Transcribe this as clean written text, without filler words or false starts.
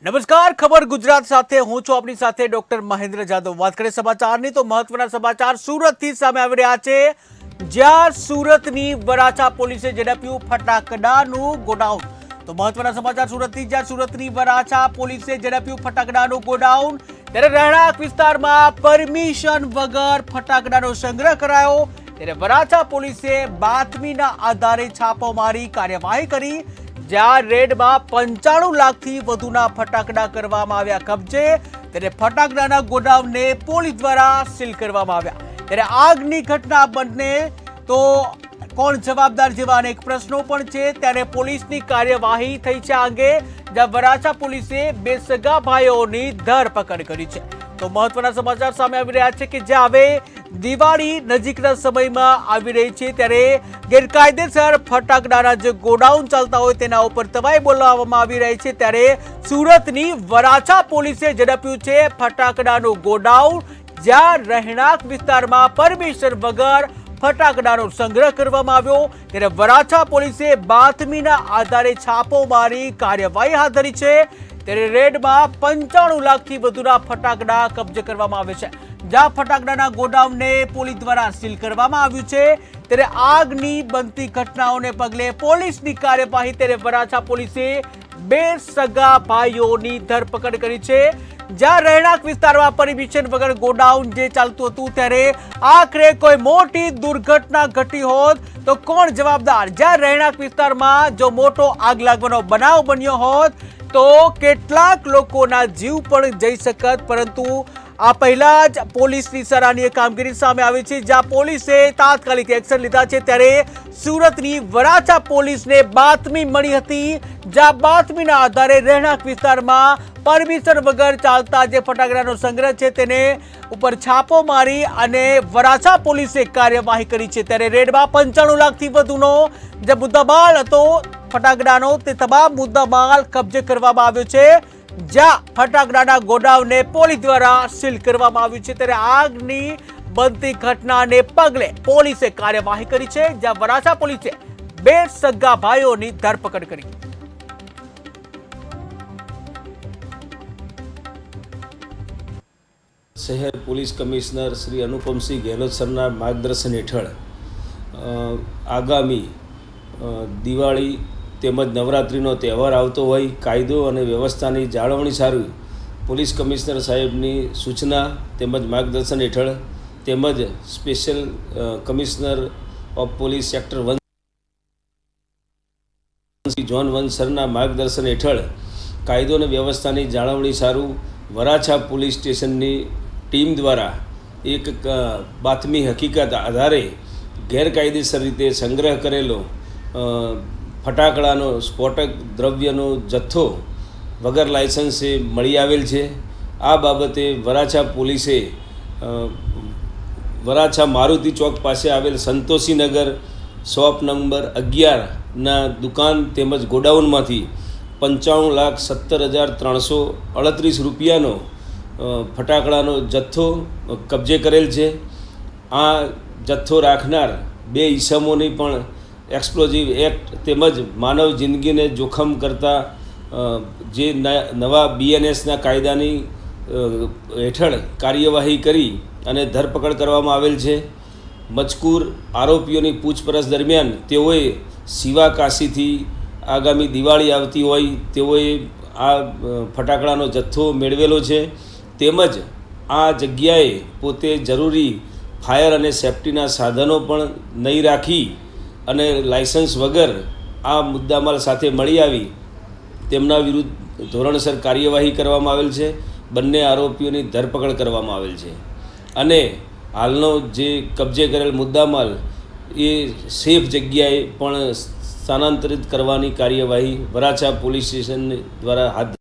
નમસ્કાર, ખબર ગુજરાત સાથે હું છું આપની સાથે ડોક્ટર મહેન્દ્ર જાદવ। વાત કરીએ સમાચારની તો મહત્વના સમાચાર સુરતથી સામે આવી રહ્યા છે, જ્યાં સુરતની વરાછા પોલીસે ઝડપ્યું ફટાકડાનું ગોડાઉન। તો મહત્વના સમાચાર સુરતથી, જ્યાં સુરતની વરાછા પોલીસે ઝડપ્યું ફટાકડાનું ગોડાઉન। ત્યારે રહેણાંક વિસ્તારમાં પરમિશન વગર ફટાકડાનો સંગ્રહ કરાયો। ત્યારે વરાછા પોલીસે બાતમીના આધારે છાપો મારી કાર્યવાહી કરી, જ્યાં રેડમાં 95 લાખથી વધુના ફટાકડા કરવામાં આવ્યા કબજે। ત્યારે ફટાકડાના ગોડાઉનને પોલીસ દ્વારા સીલ કરવામાં આવ્યા। ત્યારે આગની ઘટના બનને તો કોણ જવાબદાર જેવા અનેક પ્રશ્નો પણ છે। ત્યારે પોલીસની કાર્યવાહી થઈ છે આ અંગે, જ્યાં વરાછા પોલીસે બે સગા ભાઈઓની ધરપકડ કરી છે। તો મહત્વના સમાચાર સામે આવી રહ્યા છે કે જ્યાં હવે દિવાળી નજીકના સમયમાં આવી રહી છે, ત્યારે ગેરકાયદેસર ફટાકડાના જે ગોડાઉન ચાલતા હોય તેના ઉપર તવાઈ બોલાવવામાં આવી રહી છે। ત્યારે સુરતની વરાછા પોલીસે ઝડપ્યું છે ફટાકડાનું ગોડાઉન, જ્યાં રહેણાંક વિસ્તારમાં પરમિશન વગર ફટાકડાનો સંગ્રહ કરવામાં આવ્યો। ત્યારે વરાછા પોલીસે બાતમીના આધારે છાપો મારી કાર્યવાહી હાથ ધરી છે। ત્યારે રેડમાં 95 લાખથી વધુના ફટાકડા કબજે કરવામાં આવે છે, જ્યાં ફટાકડાના ગોડાઉનને પોલીસ દ્વારા સીલ કરવામાં આવ્યું છે। ત્યારે આગની બનતી ઘટનાઓને પગલે પોલીસની કાર્યવાહી, ત્યારે વરાછા પોલીસે બે સગા ભાઈઓની ધરપકડ કરી છે, જ્યાં રહેણાંક વિસ્તારમાં પરમિશન વગર ગોડાઉન જે ચાલતું હતું, ત્યારે આખરે કોઈ મોટી દુર્ઘટના ઘટી હોત તો કોણ જવાબદાર? જ્યાં રહેણાંક વિસ્તારમાં જો મોટો આગ લાગવાનો બનાવ બન્યો હોત તો કેટલાક લોકોના જીવ પણ જઈ શકત, પરંતુ આ પહેલા જ પોલીસની સરાહનીય કામગીરી સામે આવી છે, જ્યાં પોલીસે તાત્કાલિક એક્શન લીધા છે। ત્યારે સુરતની વરાછા પોલીસને બાતમી મળી હતી, જ્યાં બાતમીના આધારે રહેણાંક વિસ્તારમાં પરમિશન વગર ચાલતા જે ફટાકડાનો સંગ્રહ છે તેને ઉપર છાપો મારી અને વરાછા પોલીસે કાર્યવાહી કરી છે। ત્યારે રેડમાં 95 લાખથી વધુનો જે મુદ્દામાલ હતો ફટાકડાનો, તે તમામ મુદ્દામાલ કબજે કરવામાં આવ્યો છે, જ્યાં ફટાકડાના ગોડાઉનને પોલીસ દ્વારા સીલ કરવામાં આવ્યું છે। ત્યારે આગની બનતી ઘટનાને પગલે પોલીસે કાર્યવાહી કરી છે, જ્યાં વરાછા પોલીસે બે સગા ભાઈઓની ધરપકડ કરી। શહેર પોલીસ કમિશનર શ્રી અનુપમસિંહ ગેહલોત સરના માર્ગદર્શન હેઠળ આગામી દિવાળી તેમજ નવરાત્રિનો તહેવાર આવતો હોય, કાયદો અને વ્યવસ્થાની જાળવણી સારું પોલીસ કમિશનર સાહેબની સૂચના તેમજ માર્ગદર્શન હેઠળ તેમજ special commissioner of police sector 1 zone 1 સરના માર્ગદર્શન હેઠળ કાયદો અને વ્યવસ્થાની જાળવણી સારું વરાછા પોલીસ સ્ટેશનની ટીમ દ્વારા એક બાતમી હકીકત આધારે ગેરકાયદેસર રીતે સંગ્રહ કરેલો ફટાકડાનો સ્ફોટક દ્રવ્યનો જથ્થો વગર લાયસન્સે મળી આવેલ છે। આ બાબતે વરાછા પોલીસે વરાછા મારુતિ ચોક પાસે આવેલ સંતોષીનગર શોપ નંબર 11ના દુકાન તેમજ ગોડાઉનમાંથી 55,17,338 રૂપિયાનો ફટાકડાનો જથ્થો કબજે કરેલ છે। આ જથ્થો રાખનાર બે ઈસમોની પણ એક્સપ્લોઝિવ એક્ટ તેમજ માનવ જિંદગીને જોખમ કરતા જે નવા BNSના કાયદાની હેઠળ કાર્યવાહી કરી અને ધરપકડ કરવામાં આવેલ છે। મજકૂર આરોપીઓની પૂછપરછ દરમિયાન તેઓએ સિવા કાશીથી આગામી દિવાળી આવતી હોય તેઓએ આ ફટાકડાનો જથ્થો મેળવેલો છે, તેમજ આ જગ્યાએ પોતે જરૂરી ફાયર અને સેફ્ટીના સાધનો પણ નહીં રાખી અને લાયસન્સ વગર આ મુદ્દામાલ સાથે મળી આવી તેમના વિરુદ્ધ ધોરણસર કાર્યવાહી કરવામાં આવેલ છે। બંને આરોપીઓની ધરપકડ કરવામાં આવેલ છે અને હાલનો જે કબજે કરેલ મુદ્દામાલ એ સેફ જગ્યાએ પણ સ્થાનાંતરિત કરવાની કાર્યવાહી વરાછા પોલીસ સ્ટેશન દ્વારા હાથ